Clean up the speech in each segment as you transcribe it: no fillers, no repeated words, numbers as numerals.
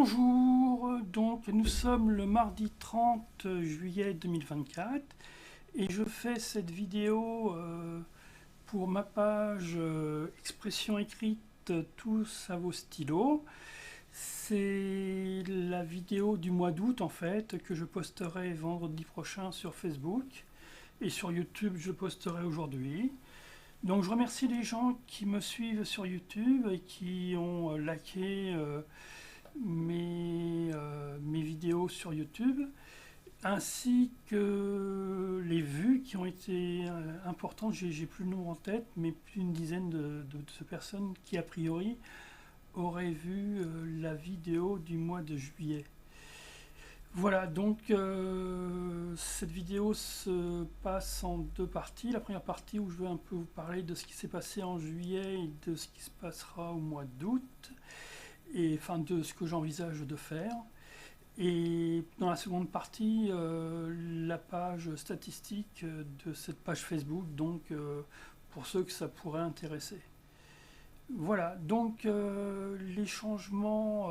Bonjour, donc nous sommes le mardi 30 juillet 2024 et je fais cette vidéo pour ma page expression écrite tous à vos stylos. C'est la vidéo du mois d'août en fait que je posterai vendredi prochain sur Facebook et sur YouTube je posterai aujourd'hui. Donc je remercie les gens qui me suivent sur YouTube et qui ont liké mes vidéos sur YouTube, ainsi que les vues qui ont été importantes. J'ai plus le nombre en tête, mais plus d'une dizaine de personnes qui a priori auraient vu la vidéo du mois de juillet. Voilà, donc cette vidéo se passe en deux parties. La première partie où je vais un peu vous parler de ce qui s'est passé en juillet et de ce qui se passera au mois d'août, et enfin de ce que j'envisage de faire. Et dans la seconde partie, la page statistique de cette page Facebook, donc pour ceux que ça pourrait intéresser. Voilà, donc les changements,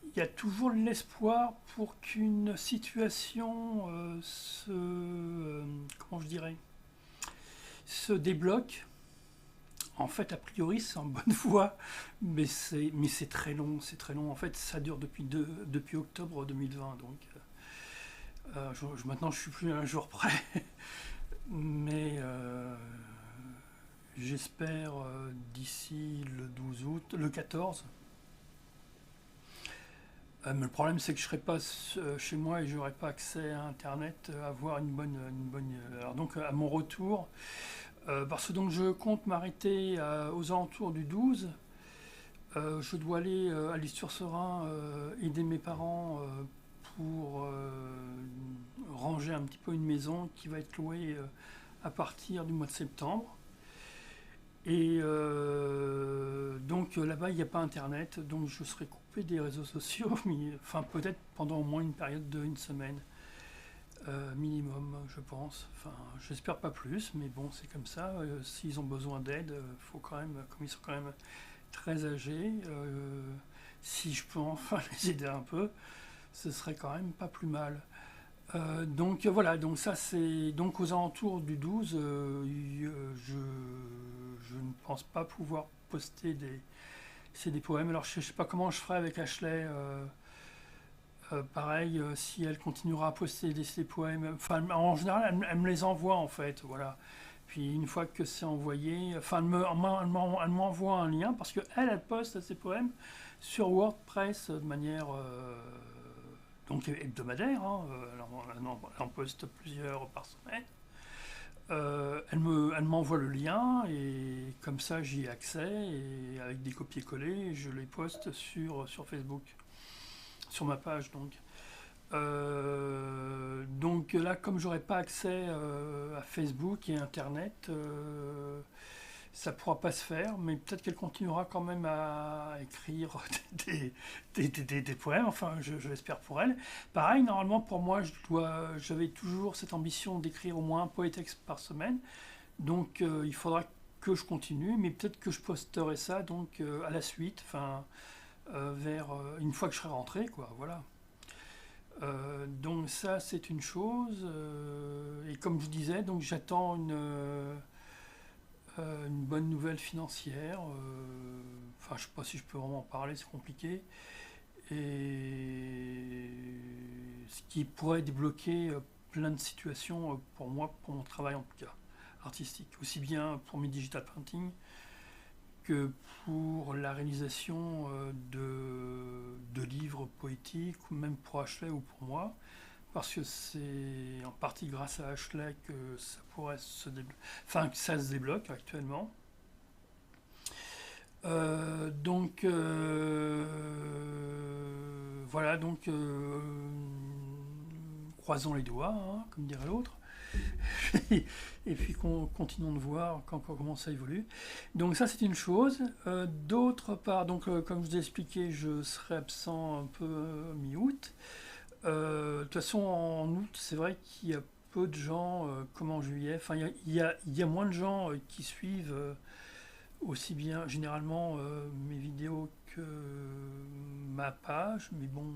il y a toujours l'espoir pour qu'une situation comment je dirais, se débloque. En fait, a priori, c'est en bonne voie, mais c'est très long, c'est très long. En fait, ça dure depuis octobre 2020, donc maintenant, je suis plus à un jour près, mais j'espère d'ici le 12 août, le 14. Mais le problème, c'est que je serai pas chez moi et je n'aurai pas accès à Internet, à avoir une bonne. Alors donc, à mon retour. Parce que donc je compte m'arrêter aux alentours du 12. Je dois aller à l'Isle-sur-Serein aider mes parents pour ranger un petit peu une maison qui va être louée à partir du mois de septembre. Et donc là-bas, il n'y a pas Internet, donc je serai coupé des réseaux sociaux, mais, enfin peut-être pendant au moins une période d'une semaine. Minimum, je pense. Enfin, j'espère pas plus, mais bon, c'est comme ça. S'ils ont besoin d'aide, faut quand même, comme ils sont quand même très âgés, si je peux enfin les aider un peu, ce serait quand même pas plus mal. Donc voilà, donc ça c'est donc aux alentours du 12, je ne pense pas pouvoir poster des poèmes. Alors je sais pas comment je ferai avec Ashley. Pareil, si elle continuera à poster des poèmes, enfin en général elle me les envoie en fait, voilà. Puis une fois que c'est envoyé, enfin elle m'envoie un lien parce que elle poste ses poèmes sur WordPress de manière donc hebdomadaire, hein, elle en poste plusieurs par semaine. Elle m'envoie le lien et comme ça j'y ai accès et avec des copier-coller je les poste sur Facebook, sur ma page donc. Donc là, comme j'aurai pas accès à Facebook et Internet, ça pourra pas se faire, mais peut-être qu'elle continuera quand même à écrire des poèmes, enfin je l'espère pour elle. Pareil, normalement pour moi, j'avais toujours cette ambition d'écrire au moins un poétexte par semaine, donc il faudra que je continue, mais peut-être que je posterai ça donc à la suite, enfin vers une fois que je serai rentré, quoi, voilà. Donc ça c'est une chose, et comme je disais, donc j'attends une bonne nouvelle financière, enfin je sais pas si je peux vraiment en parler, c'est compliqué, et ce qui pourrait débloquer plein de situations pour moi, pour mon travail en tout cas, artistique, aussi bien pour mes digital painting que pour la réalisation de livres poétiques, ou même pour Ashley ou pour moi, parce que c'est en partie grâce à Ashley que ça pourrait enfin que ça se débloque actuellement. Donc voilà, donc croisons les doigts, hein, comme dirait l'autre. Et puis continuons de voir comment ça évolue. Donc ça c'est une chose. D'autre part, donc comme je vous ai expliqué, je serai absent un peu mi-août. De toute façon en août, c'est vrai qu'il y a peu de gens comme en juillet. Enfin, il y a moins de gens qui suivent aussi bien généralement mes vidéos ma page, mais bon,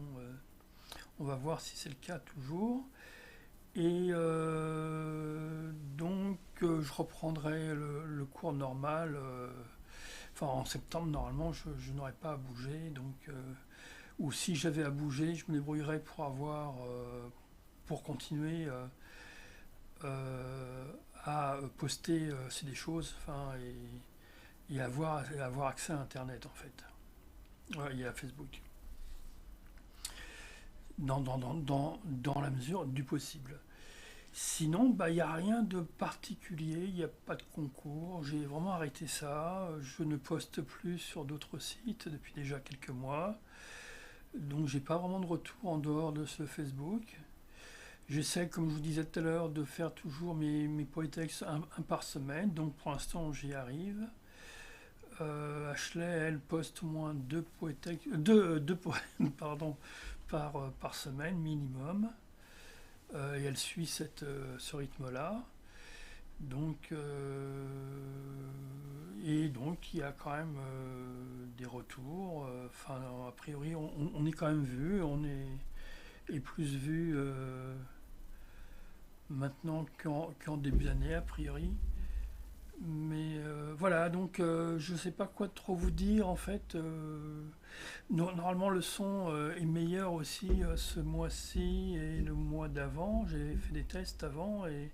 on va voir si c'est le cas toujours. Et je reprendrai le cours normal. Enfin, en septembre, normalement, je n'aurai pas à bouger. Ou si j'avais à bouger, je me débrouillerais pour continuer à poster c'est des choses, enfin, et avoir accès à Internet, en fait. Ouais, et à Facebook. Dans la mesure du possible. Sinon, bah, il n'y a rien de particulier, il n'y a pas de concours, j'ai vraiment arrêté ça, je ne poste plus sur d'autres sites depuis déjà quelques mois, donc j'ai pas vraiment de retour en dehors de ce Facebook. J'essaie, comme je vous disais tout à l'heure, de faire toujours mes poétextes un par semaine, donc pour l'instant j'y arrive. Ashley, elle poste au moins deux poèmes pardon, par semaine minimum. Et elle suit ce rythme-là. Donc, et donc, il y a quand même des retours. Enfin, a priori, on est quand même vu. On est plus vu maintenant qu'en début d'année, a priori. Mais voilà, donc je ne sais pas quoi trop vous dire en fait. Normalement le son est meilleur aussi ce mois-ci et le mois d'avant. J'ai fait des tests avant et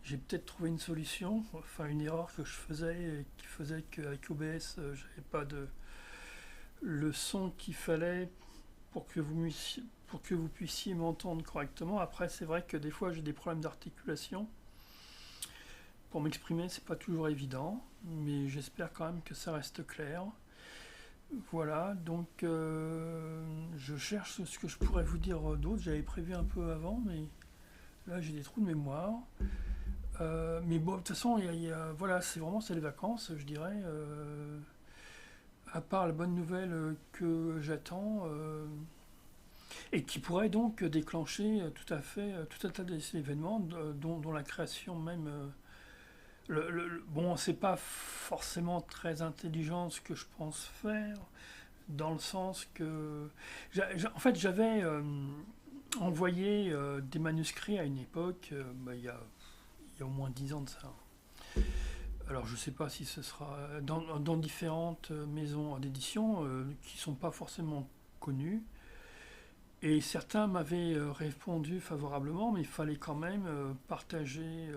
j'ai peut-être trouvé une solution. Enfin une erreur que je faisais et qui faisait qu'avec OBS j'avais pas le son qu'il fallait pour que vous puissiez m'entendre correctement. Après c'est vrai que des fois j'ai des problèmes d'articulation. Pour m'exprimer, c'est pas toujours évident, mais j'espère quand même que ça reste clair. Voilà, donc je cherche ce que je pourrais vous dire d'autre. J'avais prévu un peu avant, mais là j'ai des trous de mémoire. Mais bon, de toute façon, voilà, c'est les vacances, je dirais. À part la bonne nouvelle que j'attends et qui pourrait donc déclencher tout un tas d'événements dont la création même. Bon, c'est pas forcément très intelligent ce que je pense faire, dans le sens que. En fait, j'avais envoyé des manuscrits à une époque, bah, il y a au moins 10 ans de ça. Alors, je sais pas si ce sera dans différentes maisons d'édition qui sont pas forcément connues. Et certains m'avaient répondu favorablement, mais il fallait quand même partager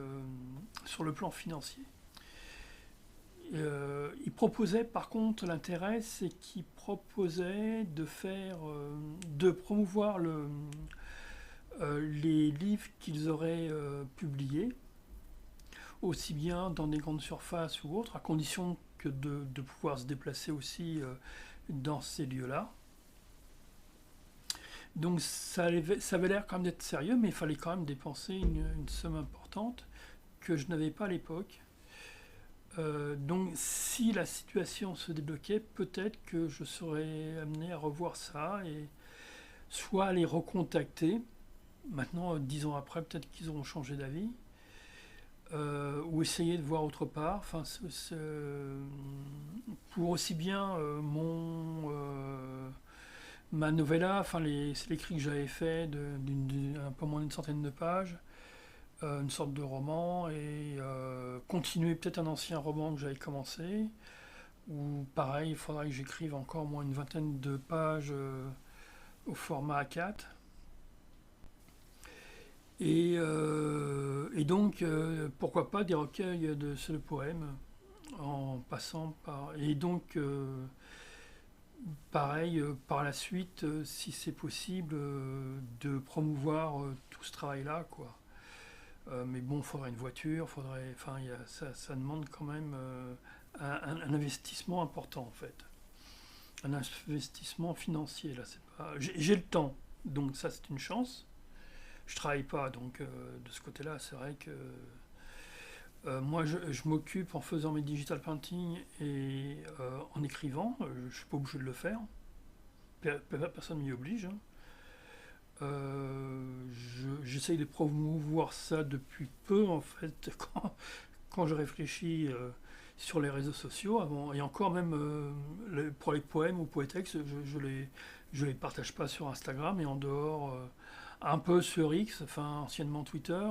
sur le plan financier. Il proposait, par contre, l'intérêt, c'est qu'il proposait de promouvoir les livres qu'ils auraient publiés, aussi bien dans des grandes surfaces ou autres, à condition que de pouvoir se déplacer aussi dans ces lieux-là. Donc ça avait l'air quand même d'être sérieux, mais il fallait quand même dépenser une somme importante que je n'avais pas à l'époque. Donc si la situation se débloquait, peut-être que je serais amené à revoir ça et soit à les recontacter. Maintenant, 10 ans après, peut-être qu'ils auront changé d'avis. Ou essayer de voir autre part. Enfin, pour aussi bien ma novella, enfin c'est l'écrit que j'avais fait un peu moins d'une centaine de pages, une sorte de roman, et continuer peut-être un ancien roman que j'avais commencé, ou pareil, il faudrait que j'écrive encore au moins une vingtaine de pages au format A4. Et donc, pourquoi pas des recueils de poèmes en passant par. Et donc, pareil, par la suite, si c'est possible, de promouvoir tout ce travail-là, quoi. Mais bon, il faudrait une voiture, enfin, ça demande quand même un investissement important, en fait. Un investissement financier, là, c'est pas. J'ai le temps, donc ça, c'est une chance. Je travaille pas, donc de ce côté-là, c'est vrai que moi, je m'occupe en faisant mes digital painting et en écrivant. Je suis pas obligé de le faire. Personne m'y oblige. Hein. J'essaye de promouvoir ça depuis peu, en fait. Quand je réfléchis, sur les réseaux sociaux avant, et encore même pour les poèmes ou poétextes, je les partage pas sur Instagram et en dehors, un peu sur X, enfin anciennement Twitter.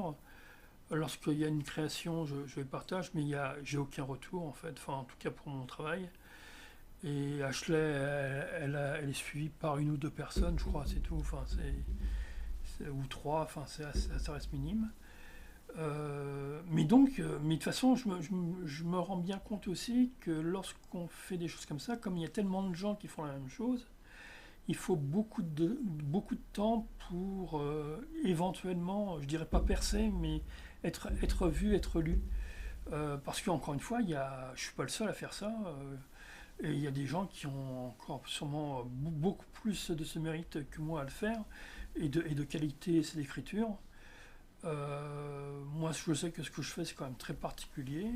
Lorsqu'il y a une création, je les partage, mais j'ai aucun retour en fait, enfin en tout cas pour mon travail. Et Ashley, elle est suivie par une ou deux personnes, je crois, c'est tout, enfin ou trois, enfin ça reste minime. Mais de toute façon, je me rends bien compte aussi que lorsqu'on fait des choses comme ça, comme il y a tellement de gens qui font la même chose, il faut beaucoup de temps pour éventuellement, je dirais pas percer, mais être vu, être lu. Parce qu'encore une fois, je suis pas le seul à faire ça. Et il y a des gens qui ont encore sûrement beaucoup plus de ce mérite que moi à le faire, et de qualité d'écriture. Moi, je sais que ce que je fais, c'est quand même très particulier.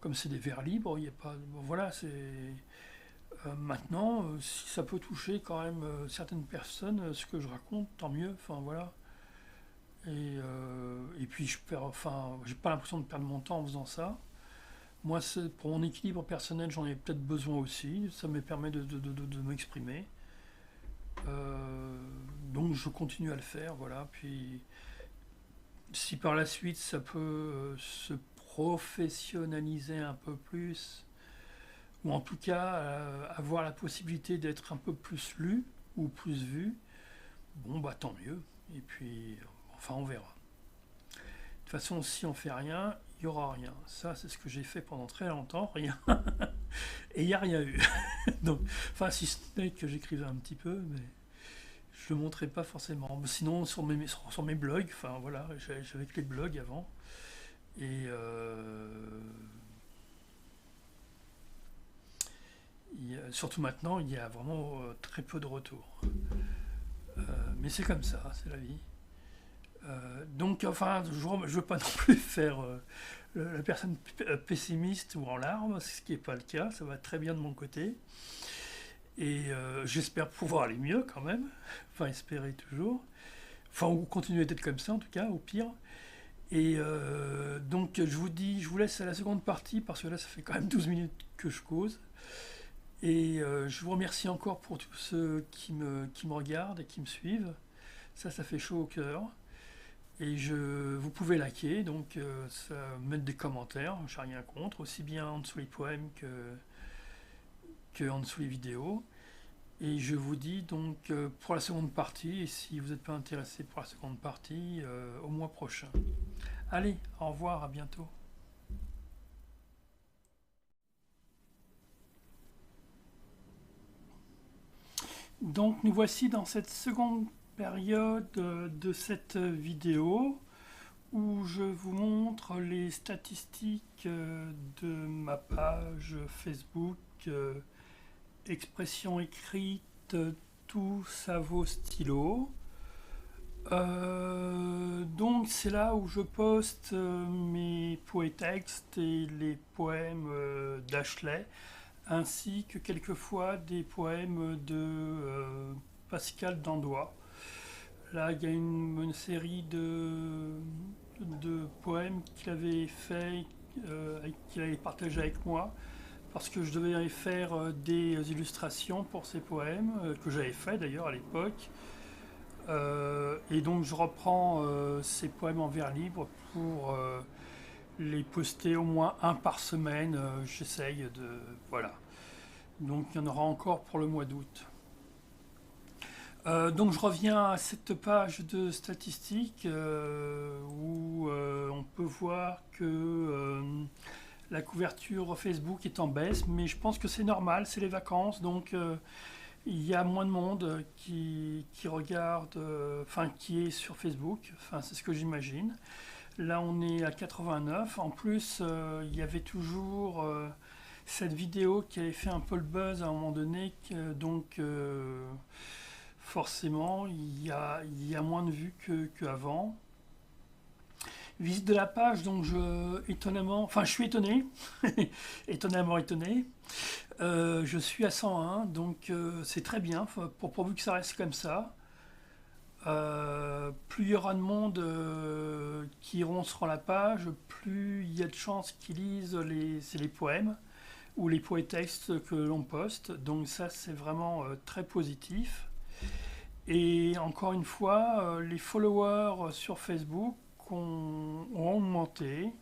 Comme c'est des vers libres, il n'y a pas. Bon, voilà, c'est. Maintenant, si ça peut toucher quand même certaines personnes, ce que je raconte, tant mieux. Enfin, voilà. Et puis, j'ai pas l'impression de perdre mon temps en faisant ça. Moi, pour mon équilibre personnel, j'en ai peut-être besoin aussi. Ça me permet de m'exprimer. Donc, je continue à le faire, voilà. Puis, si par la suite ça peut se professionnaliser un peu plus, ou en tout cas avoir la possibilité d'être un peu plus lu ou plus vu, bon bah tant mieux. Et puis, enfin on verra. De toute façon, si on fait rien, il n'y aura rien. Ça, c'est ce que j'ai fait pendant très longtemps, rien. Et il n'y a rien eu. Donc, enfin, si ce n'est que j'écrivais un petit peu, mais je le montrais pas forcément. Sinon, sur mes blogs, enfin voilà, j'avais que les blogs avant. Et surtout maintenant, il y a vraiment très peu de retours. Mais c'est comme ça, c'est la vie. Donc, enfin, je ne veux pas non plus faire la personne pessimiste ou en larmes, ce qui n'est pas le cas. Ça va très bien de mon côté. Et j'espère pouvoir aller mieux quand même. Enfin, espérer toujours. Enfin, ou continuer d'être comme ça en tout cas, au pire. Et donc, je vous laisse à la seconde partie parce que là, ça fait quand même 12 minutes que je cause. Et je vous remercie encore pour tous ceux qui me regardent et qui me suivent. Ça fait chaud au cœur. Et vous pouvez liker, donc mettre des commentaires, je n'ai rien contre, aussi bien en dessous les poèmes que en dessous les vidéos. Et je vous dis donc pour la seconde partie, et si vous n'êtes pas intéressé pour la seconde partie, au mois prochain. Allez, au revoir, à bientôt. Donc nous voici dans cette seconde période de cette vidéo où je vous montre les statistiques de ma page Facebook Expression écrite, tout ça vaut stylo. Donc c'est là où je poste mes poétextes et les poèmes d'Ashley, ainsi que quelquefois des poèmes de Pascal Dandois. Là, il y a une série de poèmes qu'il avait fait, qu'il avait partagé avec moi, parce que je devais faire des illustrations pour ces poèmes, que j'avais fait d'ailleurs à l'époque. Et donc je reprends ces poèmes en vers libre pour les poster au moins un par semaine. J'essaye de... Voilà. Donc il y en aura encore pour le mois d'août. Donc je reviens à cette page de statistiques où on peut voir que la couverture Facebook est en baisse, mais je pense que c'est normal, c'est les vacances, donc il y a moins de monde qui regarde, enfin qui est sur Facebook, enfin c'est ce que j'imagine. Là on est à 89, en plus il y avait toujours cette vidéo qui avait fait un peu le buzz à un moment donné, donc forcément il y a moins de vues qu'avant. Visite de la page, donc je suis étonné, étonnamment étonné. Je suis à 101, donc c'est très bien, pourvu que ça reste comme ça. plus il y aura de monde qui iront sur la page, plus il y a de chances qu'ils lisent c'est les poèmes ou les poétextes que l'on poste. Donc ça, c'est vraiment très positif. Et encore une fois, les followers sur Facebook ont augmenté.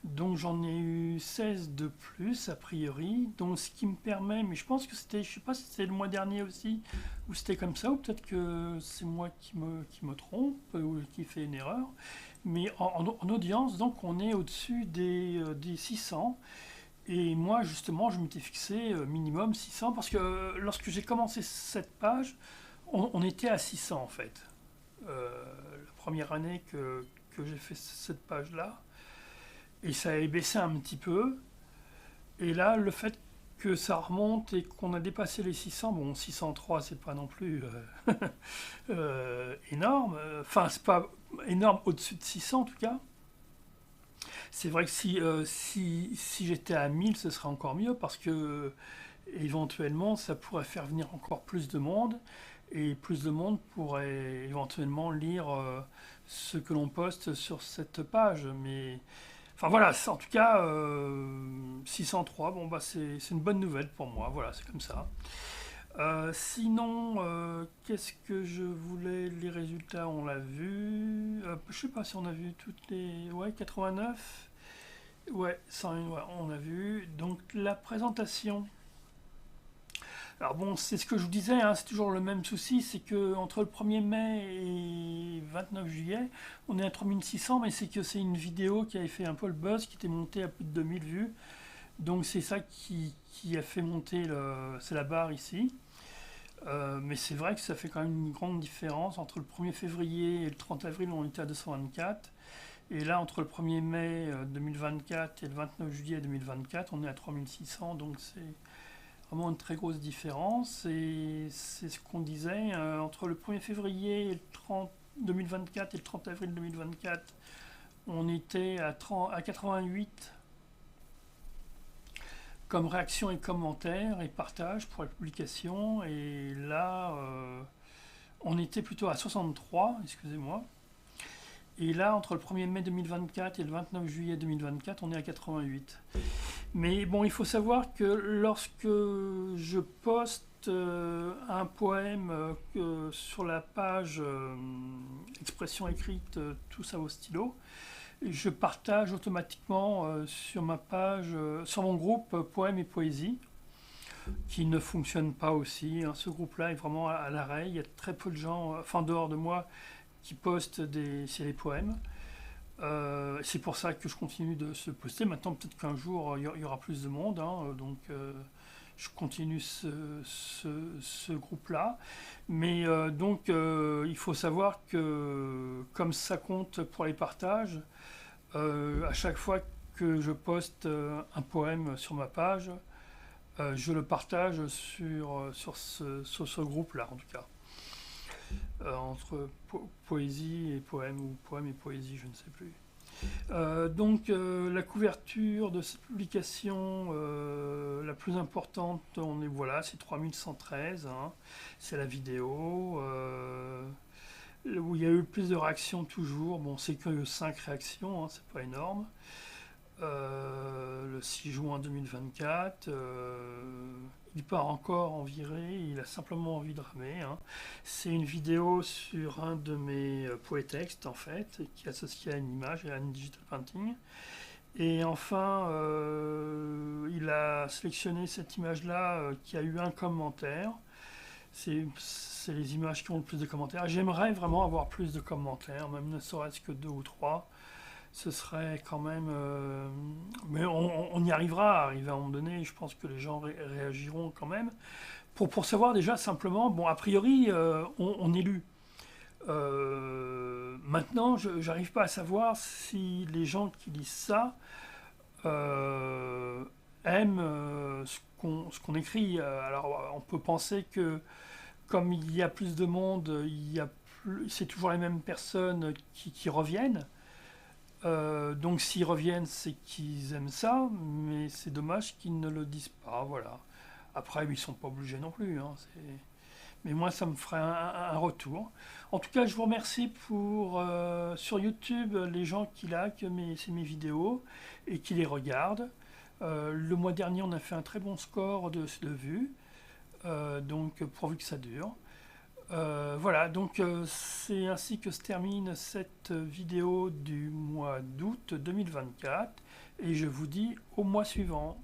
Donc j'en ai eu 16 de plus a priori. Donc ce qui me permet, mais je pense que c'était, je sais pas si c'était le mois dernier aussi, ou c'était comme ça, ou peut-être que c'est moi qui me trompe, ou qui fait une erreur. Mais en audience, donc on est au-dessus des 600. Et moi justement, je m'étais fixé minimum 600, parce que lorsque j'ai commencé cette page, on était à 600 en fait. La première année que j'ai fait cette page-là. Et ça a baissé un petit peu. Et là, le fait que ça remonte et qu'on a dépassé les 600, bon, 603, c'est pas non plus énorme. Enfin, c'est pas énorme au-dessus de 600 en tout cas. C'est vrai que si j'étais à 1000, ce serait encore mieux parce que éventuellement, ça pourrait faire venir encore plus de monde. Et plus de monde pourrait éventuellement lire ce que l'on poste sur cette page. Mais enfin voilà, en tout cas, 603, bon bah c'est une bonne nouvelle pour moi, voilà, c'est comme ça. Sinon, qu'est-ce que je voulais? Les résultats, on l'a vu. Je sais pas si on a vu toutes les. Ouais, 89. Ouais, 101, ouais, on a vu. Donc la présentation. Alors bon, c'est ce que je vous disais, hein, c'est toujours le même souci, c'est que entre le 1er mai et 29 juillet, on est à 3600, mais c'est que c'est une vidéo qui avait fait un peu le buzz, qui était montée à plus de 2000 vues. Donc c'est ça qui a fait monter c'est la barre ici. Mais c'est vrai que ça fait quand même une grande différence. Entre le 1er février et le 30 avril, on était à 224. Et là, entre le 1er mai 2024 et le 29 juillet 2024, on est à 3600. Donc c'est vraiment une très grosse différence. Et c'est ce qu'on disait, entre le 1er février et le 30 2024 et le 30 avril 2024, on était à 88 comme réaction et commentaires et partage pour la publication. Et là, on était plutôt à 63, excusez-moi. Et là, entre le 1er mai 2024 et le 29 juillet 2024, on est à 88. Mais bon, il faut savoir que lorsque je poste un poème sur la page expression écrite, tout ça au stylo, je partage automatiquement sur ma page, sur mon groupe Poèmes et Poésie, qui ne fonctionne pas aussi, hein. Ce groupe-là est vraiment à l'arrêt. Il y a très peu de gens, enfin dehors de moi, qui postent c'est les poèmes. C'est pour ça que je continue de se poster. Maintenant, peut-être qu'un jour, il y aura plus de monde, hein, donc je continue ce groupe-là. Mais donc, il faut savoir que comme ça compte pour les partages, à chaque fois que je poste un poème sur ma page, je le partage sur ce groupe-là, en tout cas. Entre poésie et poème, ou poème et poésie, je ne sais plus. Donc la couverture de cette publication la plus importante, on est voilà, c'est 3113, hein, c'est la vidéo où il y a eu le plus de réactions toujours. Bon, c'est que 5 réactions, hein, c'est pas énorme. Le 6 juin 2024, il part encore en virée, il a simplement envie de ramer, hein. C'est une vidéo sur un de mes poétextes en fait, qui est associé à une image et à une digital painting. Et enfin, il a sélectionné cette image-là qui a eu un commentaire. C'est les images qui ont le plus de commentaires. J'aimerais vraiment avoir plus de commentaires, même ne serait-ce que 2 ou 3. Ce serait quand même. Mais on y arrivera à arriver à un moment donné. Je pense que les gens réagiront quand même. Pour savoir déjà simplement, bon, a priori, on est lu. Maintenant, je n'arrive pas à savoir si les gens qui lisent ça aiment ce qu'on écrit. Alors, on peut penser que comme il y a plus de monde, c'est toujours les mêmes personnes qui reviennent. Donc s'ils reviennent, c'est qu'ils aiment ça, mais c'est dommage qu'ils ne le disent pas, voilà. Après, ils sont pas obligés non plus, hein, mais moi ça me ferait un retour. En tout cas, je vous remercie pour sur YouTube les gens qui likent mes vidéos et qui les regardent. Le mois dernier, on a fait un très bon score de vues, donc pourvu que ça dure. Voilà, donc c'est ainsi que se termine cette vidéo du mois d'août 2024 et je vous dis au mois suivant.